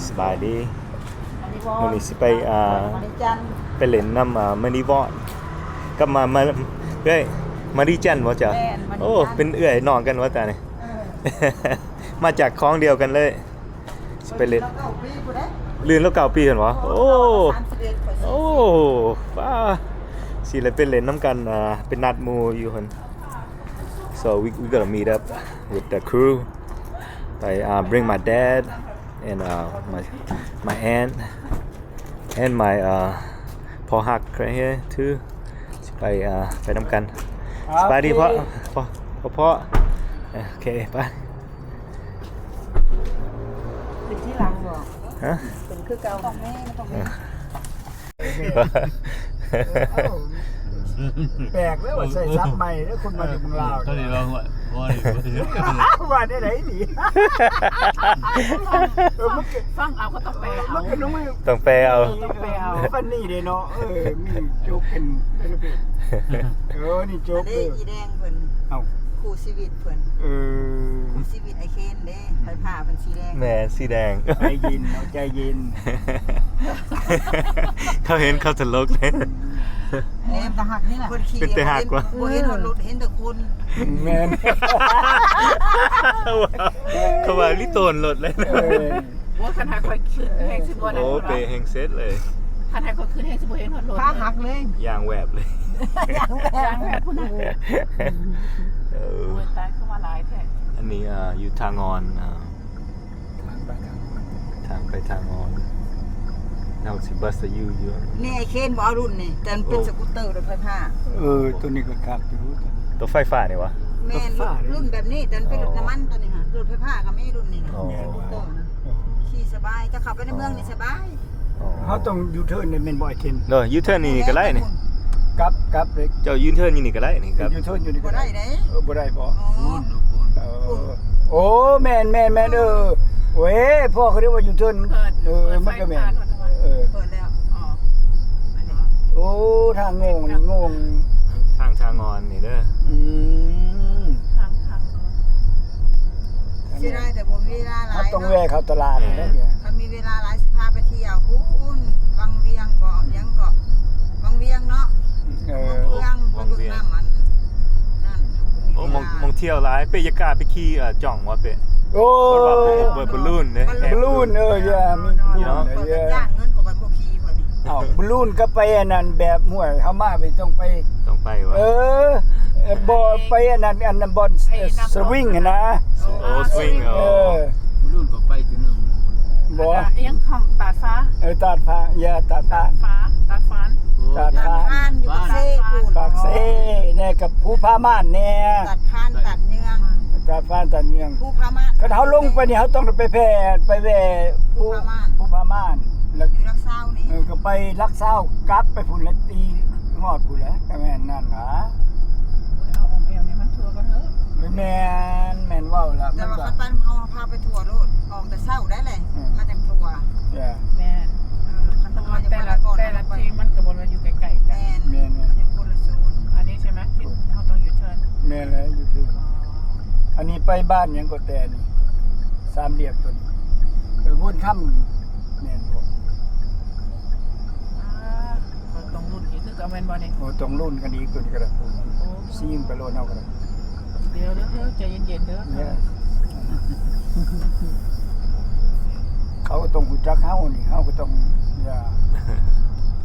สบายดีมื้อนี้สิไปไปเล่นน้ำมณีวอนกับมาเอ้ยมารีจันบ่จ้ะโอ้เป็นเอื้อยน้องกันว่าจ้ะนี่ มาจากคลองเดียวกันเลยสิไปเล่นลื่นแล้ว9 ปีเห็นบ่โอ้ป้าสิเลยเป็นเล่นน้ำกันเป็นนัดหมู่อยู่หั่น so we gonna meet up with the crew I bring my dad and my aunt and my พ่อฮัก right here too สิไปนำกันสบายดีพ่อโอเคไปเป็นที่หลังบ่ฮะเป็นคือเก่าของแม่ของแม่แปลกแล้วว่าใส่ซับใหม่แล้วคนมาจากเมืองลาวตอนนี้เราว่าได้ไหนดีฟังเอาก็ต้องแปลเอาต้องแปลเอาฟันนี่เด้เนาะมีโจ๊กเป็นนี่โจ๊กอีแดงเพิ่นเอ้าคู่ชีวิตเพิ่นคู่ชีวิตไอ้เคนเด้ไผผ้าเพิ่นสีแดงแม่สีแดงใจเย็นเอาใจเย็นเขาเห็นเขาตลกเลยแหมตะหักนี่แหละเป็นตะหักว่ะบ่เห็นรถเห็นแต่คนแม่นเขาว่าลิโตนรถเลยว่าคันหาค่อยขึ้นแฮงสิบ่ได้โอ้เปแฮงเซตเลยคันหาค่อยขึ้นแฮงสิบ่เห็นรถขาหักเลยยางแหวบเลยยางแหวบพุ่นน่ะโอ้ยตายคือว่าหลายแท้อันนี้อยู่ทางงอนทางไปทางงอนเอาสิบัสอยู่นี่ไอ้เคนบ่เอารุ่นนี่แต่มันเป็นสกูตเตอร์รถไฟฟ้าตัวนี้ก็ขับอยู่ตัวไฟฟ้านี่วะแม่รุ่นแบบนี้แต่เป็นรถน้ำมันตัวนี้ฮะรถไฟฟ้าก็ไม่รุ่นนี้นะขี่สบายจะขับไปในเมืองนี่สบายเขาต้องยูเทิร์นเนี่ยเป็นบ่อยเคนเนาะยูเทิร์นนี่ก็ได้นี่กับเลยเจ้ายูเทิร์นนี่ก็ได้นี่ครับยูเทิร์นอยู่นี่ก็ได้เด้บ่ได้บ่โอ้แม่นเว้ยพ่อเขาเรียกว่ายูเทิร์นมันก็แม่นเปิดแล้วโอ้ทางงทางงอนนี่เด้อทางสิได้แต่บ่มีเวลาหลายต้องแวะเข้าตลาดนี่ถ้ามีเวลาหลายสิพาไปเที่ยวคุณวังเวียงบ่ยังก็วังเวียงเนาะวังเวียงน้ำมันนั่นโอ้มองเที่ยวหลายเปยากาไปขี่จ่องว่าเปโอ้บอลลูนเนี่ยบอลลูนอย่ามีเนาะจ้างเงินของบ่ขี่พอดีบอลลูนก็ไปอันนั้นแบบห้วยเฮามาไปต้องไปวะบ่ไปอันนั้นบอลสวิงนะโอ้สวิงรุ่นก็ไปถึงนึงบ่ยังของตาดฟ้าตาดฟ้าอย่าตาดฟ้าตาดฟ้าอยู่กับเซ่ปากเซ่เนี่ยกับผู้พาม่านเนี่ยตัดพานตัดเนืองตัดพานตัดเนืองผู้พาม่านก็เฮาลงไปนี่เฮาต้องไปแว่ผู้พาม่านแล้วอยู่รักเศร้านี่ก็ไปรักเศร้ากลับไปพุ่นแล้วตีฮอดพุ่นแล้วก็แม่นนั่นล่ะเอาอมเอวเนี่ยมันทัวร์กันเถอะแม่นเว้าล่ะแต่ว่าคันไปเฮาพาไปทัวร์โลดออกแต่เช้าได้เลยมาจังทัวร์แม่นคันต้องมาแต่ละทีมันก็บ่ว่าอยู่ไกลๆแม่นมันอยู่คนละโซนอันนี้ใช่มั้ยที่เฮาต้องยูเทิร์นแม่นแล้วยูเทิร์นอันนี้ไปบ้านหยังก็แต่นี่สามเหลี่ยมตัวนี้ไปวนค่ำแม่นบ่ตรงรุ่นอีกคือกับแม่นบ่นี่โอ้ตรงรุ่นกันอีกตัวนี้ก็ได้ซีมไปโลนเอาก็ได้เดี๋ยวใจเย็นๆเด้อเขาก็ต้องรู้จักเฮานี่เฮาก็ต้อง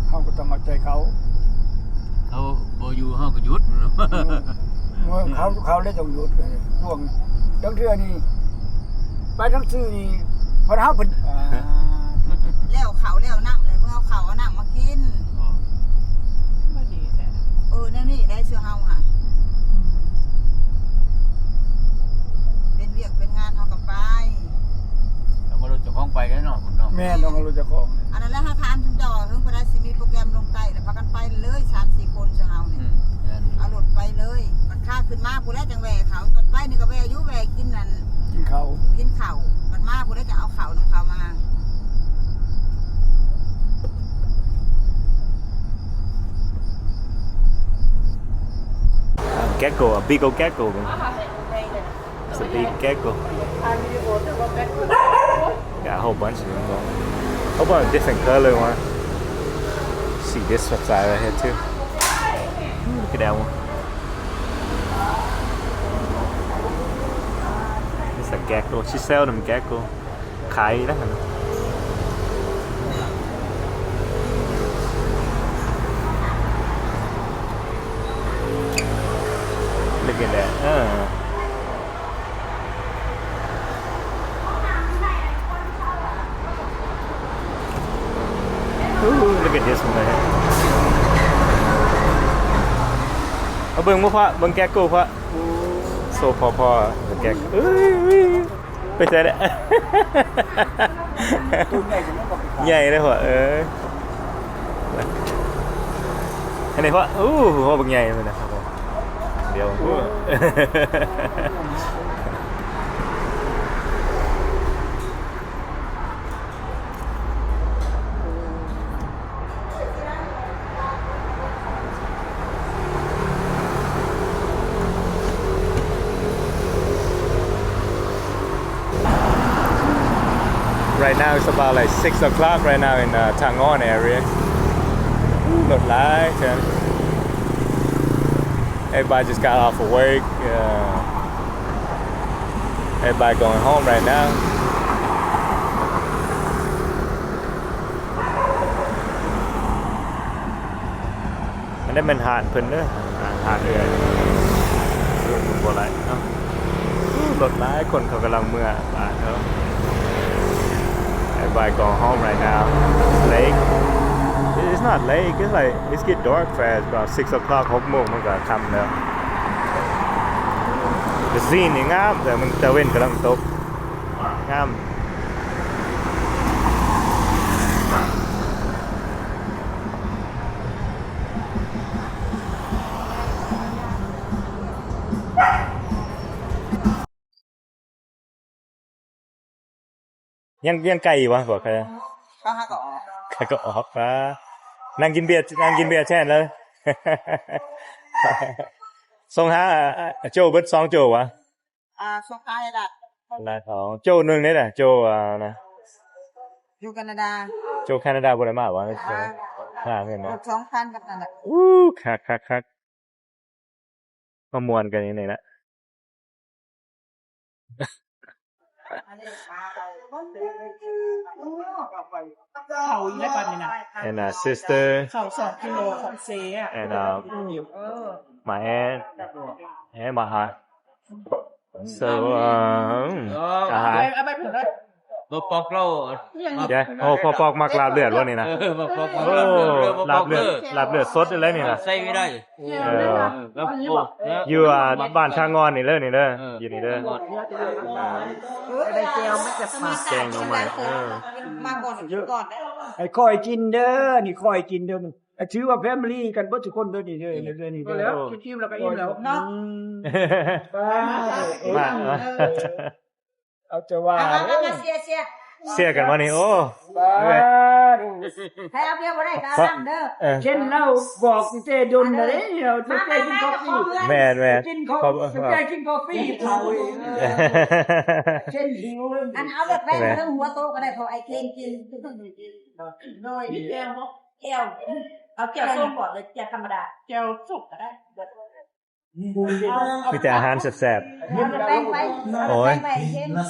เฮาก็ต้องเอาใจเขาบ่อยู่เฮาก็หยุดเนาะเขาเลยต้องหยุดเลยช่วงจังเทื่อนี่ไปทั้งซื่อนี่พอเฮาเพิ่นแล้วเขาแล้วน้ำเลยเพิ่นเอาเขาเอาน้ำมากินบ่ดีแท้แนวนี้ได้ชื่อเฮาค่ะเป็นเวียกเป็นงานเฮาก็ไปแล้วก็รถเจ้าของไปได้เนาะพุ่นเนาะแม่ต้องเอารถเจ้าของอันนั้นแหละถ้าถามถึงจ่อถึงบ่ได้สิมีโปรแกรมลงใต้แล้วพากันไปเลย 3-4 คนชื่อเฮานี่เอารถไปเลยมันค่าขึ้นมาผู้แลจังแวเขาตอนไปนี่ก็แวอยู่แวกินนั่นกินข้าวมันมาผู้แลจะเอาข้าวนำเขามาGecko, a big old gecko. It's a big gecko. Yeah. got a whole bunch of them though. A whole bunch of different color one. See this side right here too. Ooh, look at that one. It's a gecko. She sell them gecko. ขายนะ Look at that. Ooh, look at this one right here. เอาเบิ่งบ่พอเบิ่งแกกโก้พอโซพอเบิ่งแกกเอ้ยไปใส่ได้ ตัวใหญ่จังเลยบ่ไปขาย ใหญ่เลยพออันนี้พอพอเบิ่งใหญ่เลยนะครับผมเดี๋ยว Right now it's about like 6 o'clock right now in Tangon area. Look like everybody just got off of work. Everybody going home right now. And then mình hạn phun nữa, hạnเลยบ่ไหลเนาะรถหลายคนเขากำลังเมื่อบ้านเขา Everybody going home right now. Late. It's not late. It's like it's get dark fast. About 6 o'clock. 6 โมงมันก็ค่ำแล้วThe scene นี่งามแต่มันตะเว้นกำลังตกงามยังไกลอยู่วะบอกใคร ก็ห้าก็ออก ใครก็ออกนะนั่งกินเบียร์แช่นเลย ส่งหาโจเบิด2โจวะ ส่งท้ายละ ลา2โจนึงนี่แหละโจนะ อยู่แคนาดา โจแคนาดาบ่ได้มาวะเงินนะ 2,000กับนั่นน่ะ คักมามวนกันนี่นะ เขาอีกแล้วปันนี่นะ and sister เขา2กิโลของเซอ่ะ and my aunt and my heart so อาหาร เอาไปถึงแล้ว บ่ปอกเรา เดี๋ยวโอ้พอกมักลาบเลือดวะนี่นะ บ่ปอก โอ้ลาบเลือดสดอะไรนี่นะ ใส่ไม่ได้ แล้วโอ้ อยู่บ้านทางงอนนี่เด้อนี่เด้ออยู่นี่เด้อ ได้เจียวมันจะมา แกงหน่อไม้มาก่อนได้ ไอ้คอยกินเด้อนี่คอยกินเด้อมันถือว่าแฟมิลี่กันเบิดทุกคนเด้อนี่เด้อนี่ ก็ เด้ แล้ว อ ชิมแล้วก็อิ่มแล้วเนาะ มา เอาจะว่า มาเสีย เสียกันวะนี่โอ้ ให้เอาเบียร์บ่ได้ก็นั่งเด้อ เช่นเราบอกเจดุนเลยเราจะไปกินกาแฟ แม่น กินข้าวจะกินกาแฟเผาเช่นหิว อันเอาแบบแป้งเรื่องหัวโตก็ได้เพราะไอ้เคนกินน้อยแก้วเอาแก้วส้มก่อนเลยแก้วธรรมดาแก้วสุกก็ได้ มีแต่อาหารแซ่บ เอาแป้งไป โอ้ย ไปเคน เอา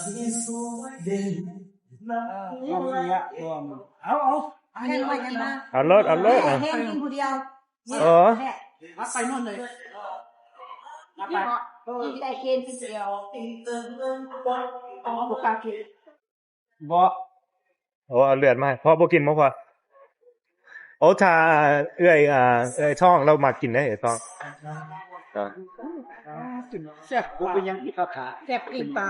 แค่น้อยกันมา เอารถ เคนกินผู้เดียว ไปนู่นเลย ได้เคนกินเดียวอ๋อบุกกากิน บ่ โอ้เอาเลือดมาให้พ่อบ่กินบ่พ่อโอ้ถ้าเอื้อยท้องเรามากินได้ท้อง แซ่บกูเป็นยังอีกขา แซ่บกินปลา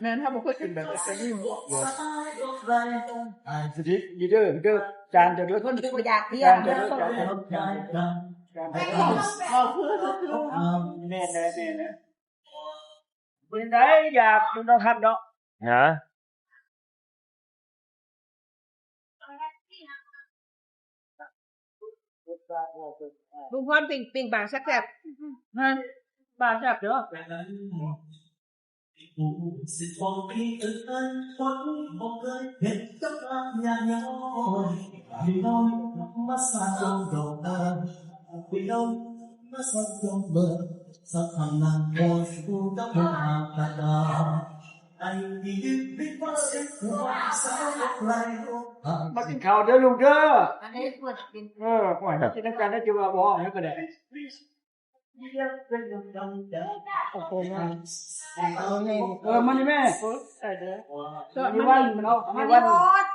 แม่นถ้าบ่เคยกินแบบนี้ สิดีเด้อจานจะเด้อคน บ่อยากเที่ย จา วน จะ เด้อ เด้อจานแน่เป็นไดอยากดูน้องครับเนาะ ฮะ ลุงพรปิ้งปลาแซ่บ บ้านแซ่บเด้อ สิบองปีเอิญคนบอกเคยเห็นกับตาอย่างย้อยพี่น้องมาสร้างดอกตาพี่น้องมาสร้างดอกเบอร์สักคำนางโมสูกับหัวตาดาไอ้ที่ยึดติดว่าเสียหัวสาวไกล มากินข้าวเด้อลูกเด้อ อันนี้เปิดกิน ปล่อยกินน้ำกันได้จิว่าบ่แล้วก็ได้มันนี่แม่มีวันมันเอามีวัน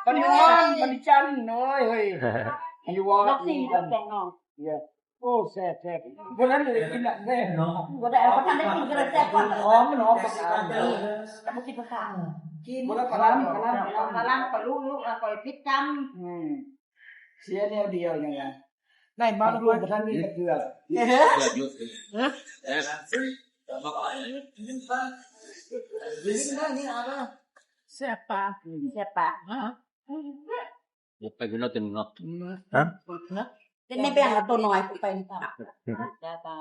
มันจันน้อยเฮ้ยมีวัน ล็อกซี่กับแกงนอก โอ้แซ่บเพราะนั้นเลยกินหนักแน่ ก็ได้เขาทำได้กินก็เลยแซ่บก่อน หอมมันหอมประกาศ มากินประคามกิน มันปลาล้ำ ปลาล่างปลาลูกปล่อยพริกจ เสียแนวเดียวอย่างเงี้ยได้มาด้วยกับท่านนี่เกลือ แซ่บปลาแซ่บปลา ไปคือเราตึงเนาะ ฮะ จะไม่แบ่งตัวน้อยไปค่ะจ้าตา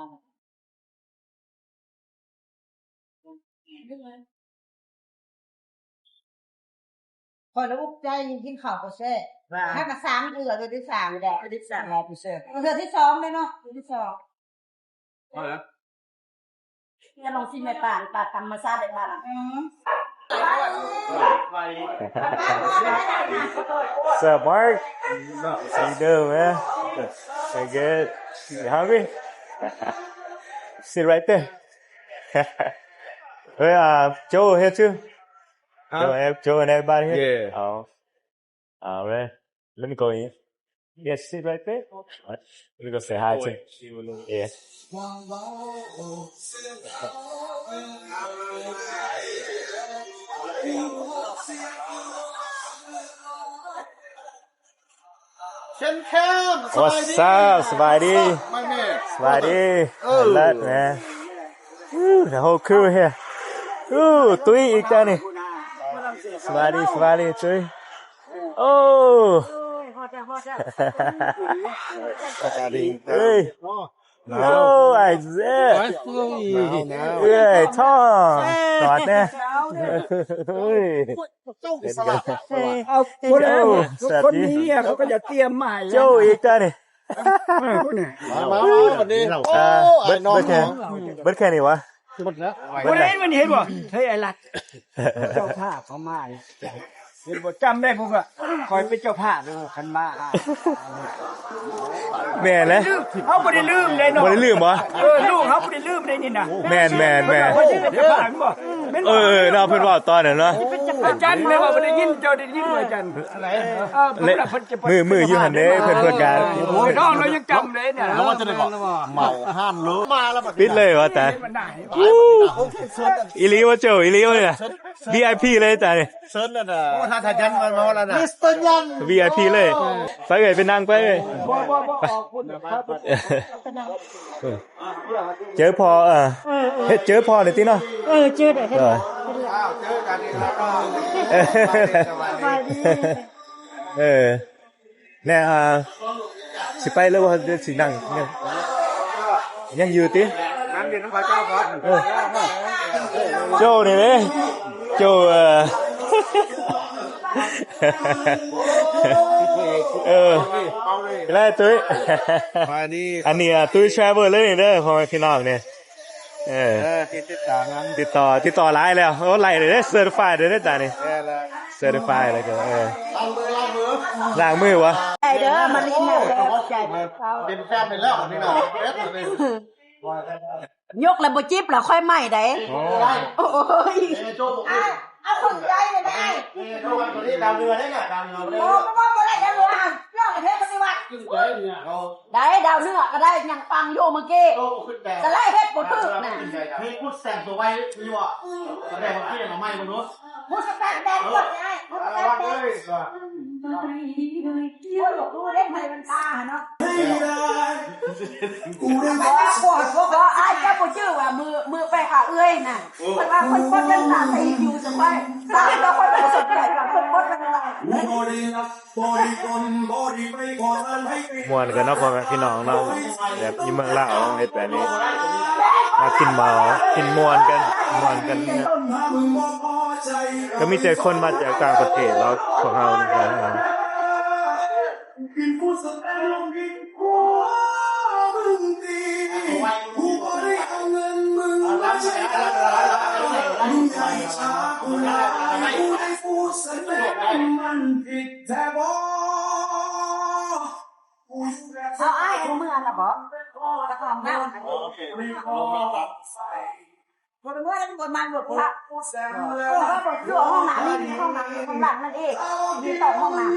คอยระบุใจกินข้าวก็แซ่ถ้ากระซังเถื่อตัวที่สามแดดตัวที่สาม รอพิเศษ เถื่อที่สองเลยเนาะตัวที่สองจะลองชิมในป่าธรรมชาติได้มาล่ะ What's up, Mark? How you doing, man? Very good. You hungry? Sit right there. Hey, Joe here too. Joe and everybody here. Yeah. Oh, all right. Let me go in. Yes, sit right there. All right. Let me go say hi to you. Yeah. What's up, Spidey? Spidey. I love man. Woo, the whole crew here. Ooh, threeอีกแล้วนี่ Spidey, three. Oh. Hey. No, I said. Hey, Tom. Nọt nè.คนนี้เขาก็จะเตรียมมา โจ้อีกแล้วนี่ มาวันนี้ เบิดแค่นี้วะ วันนี้มันเห็นบ่เฮ้ยไอ้ลัดเจ้าภาพเขามาเห็นบ่จำได้พวกอะคอยเป็นเจ้าภาพคันมา แม่นเลย เขาไม่ได้ลืมเลยเนาะ บ่ได้ลืมบ่ ลูกเขาไม่ได้ลืมเลยนี่นะ แม่น เขาชื่อเจ้าภาพบ่ เนาะเพิ่นว่าตอนนั้นเนาะ อาจารย์แม่ว่าบ่ได้ยินเจ้าได้ยินบ่อาจารย์อะไรมืออยู่หั่นเด้เพิ่นการ โอ้ยน้องเรายังจำเลยเนี่ย แล้วว่าจะได้บอกเมาห้ามรู้มาแล้ว ปิดเลยว่าแต่ มันได้ อีหลีว่าโจ้อีหลีว่าเนี่ย VIP เลยแต่นี่ เซิร์ชนั่นน่ะโอ้ท่านยันมาแล้วนะมิสเตอร์ยัน VIP เลยไปเอ้ยไปนั่งไปเอ้ย บ่ออกพุ่นครับ เจอพอเจอพอหน่อยติเนาะเจอได้เจอกันแล้วก็เนี่ยสิไปแล้วว่าสินั่งเนี่ยยังอยู่ตินั่งอยู่น้ำพระเจ้าครับโจ้นี่เด้โจ้แล้วตุ้ยอันนี้ตุ้ย travel เลยเด้อพ่อแม่พี่น้องเนี่ยติดต่อหลายแล้วโอ้ไล่เลยเด้อ certified เลยเด้อตานี่ certified แล้วก็ล้างมือวะ ใจเด้อมาลิ้นน่ะใจเขา เป็นแฟนไปแล้วนี่น้อง ยกแล้วบ่จิบแล้วค่อยใหม่ได้โอ้ยเอาคนใจเลยได้ โจ้วันนี้ดาวเรือได้ไงดาวเรือ โอ้บ่ได้ดาวเรือเรื่องประเทศปฏิวัติได้ดาวเรือก็ได้ยังฟังอยู่เมื่อกี้จะไล่เฮ็ดบ่ถึกน่ะ ให้พูดแสงตัวไว้มีบ่แสดงว่าพี่มาใหม่มนุษย์ ผู้สแตนแดนกดได้ผู้สแตนแดนโอ้ยลูกเล่นไผมันตาเนาะ ไม่ได้ปวดเพราะไอ้เจ้าปู่ชื่อว่ามือไปหาเอ้ยน่ะมันว่าคนป้อนเป็นสามีอยู่สบายสามีเราคนเป็นสนใจกับคนป้อนเป็นอะไร มวนกันเนาะพ่อแม่พี่น้องเนาะแบบอยู่เมืองลาวเฮ็ดแบบนี้มากินเมากินมวนกันเนี่ยก็มีแต่คนมาจากต่างประเทศแล้วของเฮานี่ครับเอาไอ้เมื่อน่ะบ่ตะกองน้ำคนเมื่อนั้นคนมันหมดละบทช่วห้องน้ำนี่ห้องน้ำห้องหลังนั่นเองมีสองห้องน้ำ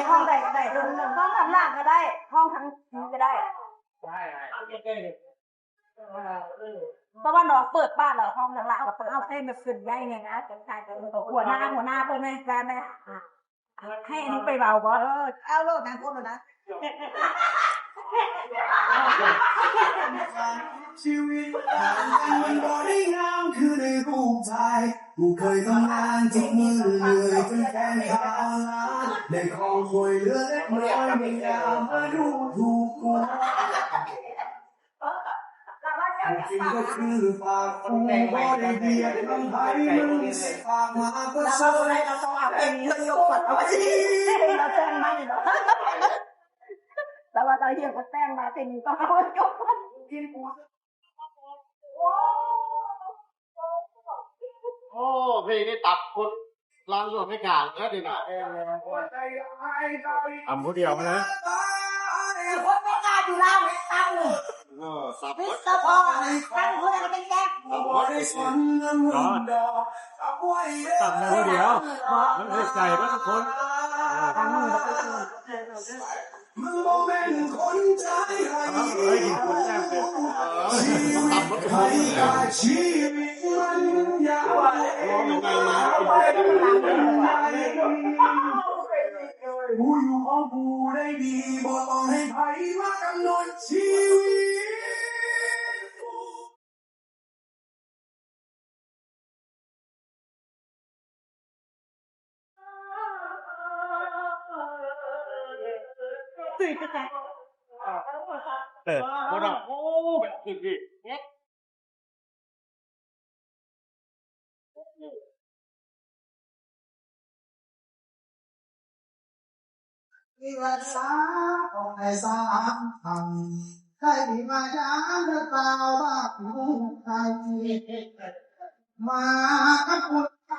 ห้องใดห้องทำล่างก็ได้ห้องทั้งนี้ก็ได้เพราะว่าเราเปิดบ้านเราห้องหลังเราเปิดเอาเส้นมาขึ้นได้ไงนะจังใจกันหัวหน้าเปิดในการเลยให้อันนี้ไปเบาบ่เอาโลดนะพูดเลยนะชีวิตมันก็ได้งามคือในรูปใจกูเคยทำงานทุกมือเลยจนแขนขาล้าได้ของคอยเหลือเล็กน้อยไม่อยากมาดูถูกกูจริงก็คือฝากกูบ่ได้เบียดน้ำไผ่มึงฝากมาเพื่อสร้าง เราต้องเอาเป็นยกขวดเอาไว้เราแจ้งมาอยู่เนาะแต่ว่าเราเหี่ยวก็แจ้งมาสิ่งต้องเอายกขวดกินปูโอ้เพลงนี้ตับคนร้านรวมไม่กลางแล้วดิน่ะผู้เดียวนะคนไม่กล้าอยู่แล้วตั้งเลยพิษพอตั้งเพื่อนเป็นแก๊กตับผู้เดียวมันให้ใจก็ทุกคนมึงโมเมนต์คนใจให้ชีวิตมันยาวกูอยู่ของกูได้ดีบ่ต้องให้ใครมากำหนดชีวิตตื่นกัน โอ้โหโอ้แบบคือวิวัฒน์สามของไอ้สามทำใครที่มาช้าเธอเปล่าบ้างใครมากับคุณใคร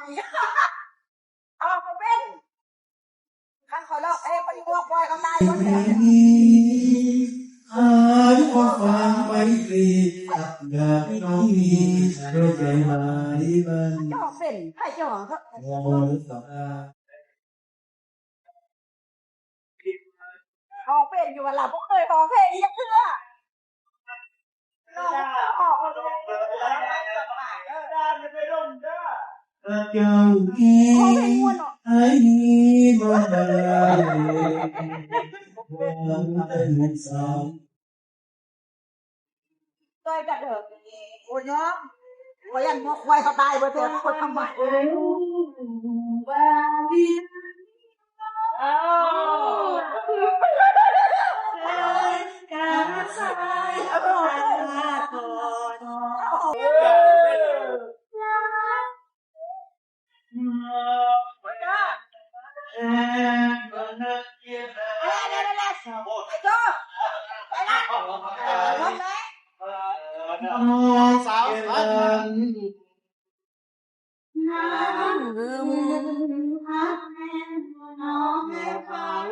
เอามาเป็นขั้นขอลอกไปอยู่วอกวอยกันได้ก็ได้ หายความไม่ตรีกับอยากให้น้องมีด้วยใจมาดีบ้าง เจ้าเป็นใครเจ้าเขา มองต่อหน้า ห้องเป็นอยู่วันหลังพวกเคยห้องเพลงยังเชื่อออกมาเลยเจ้าอีไอ้บ่ได้บ่เป็นสาว เคยจะเดินโอ้ยน้องโอ้ยยันควายเขาตายไปเถอะคนทำไมการสายอร่อยก่อนสาวน้ำลืมพักแม่น้องแม่ฟัง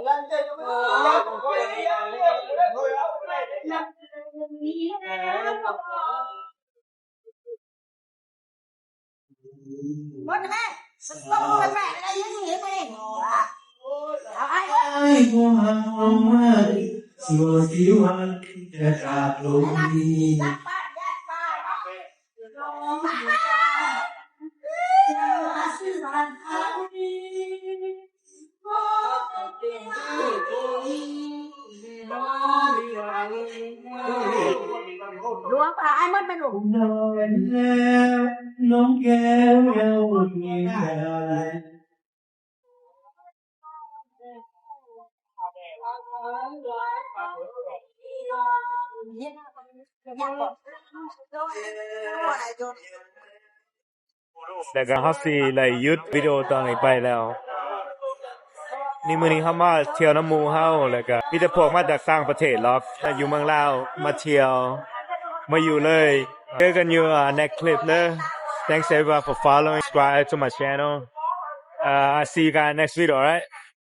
ลังจะลังมีแล้ววันแม่ต้องวันแม่อะไรยังไงไปเอาไอ้ก็หาไม่สัวที่วันจะจากลงนี้ เ ล้วงปลาไอ้มันเป็นหลุม นอนแล้วน้องแก้วเราเงียบ แต่ก็เขาสิเลยหยุดวิดีโอตอนนี้ไปแล้ว นี่มื้อนี้เขามาเที่ยวน้ำหมู่เฮาแล้วก็มีแต่พวกมาจากต่างประเทศหรอกอยู่เมืองลาวมาเที่ยวมาอยู่เลยเจอกันอยู่next clip เลย Thanks everyone for following subscribe to my channel I see you guys next video alright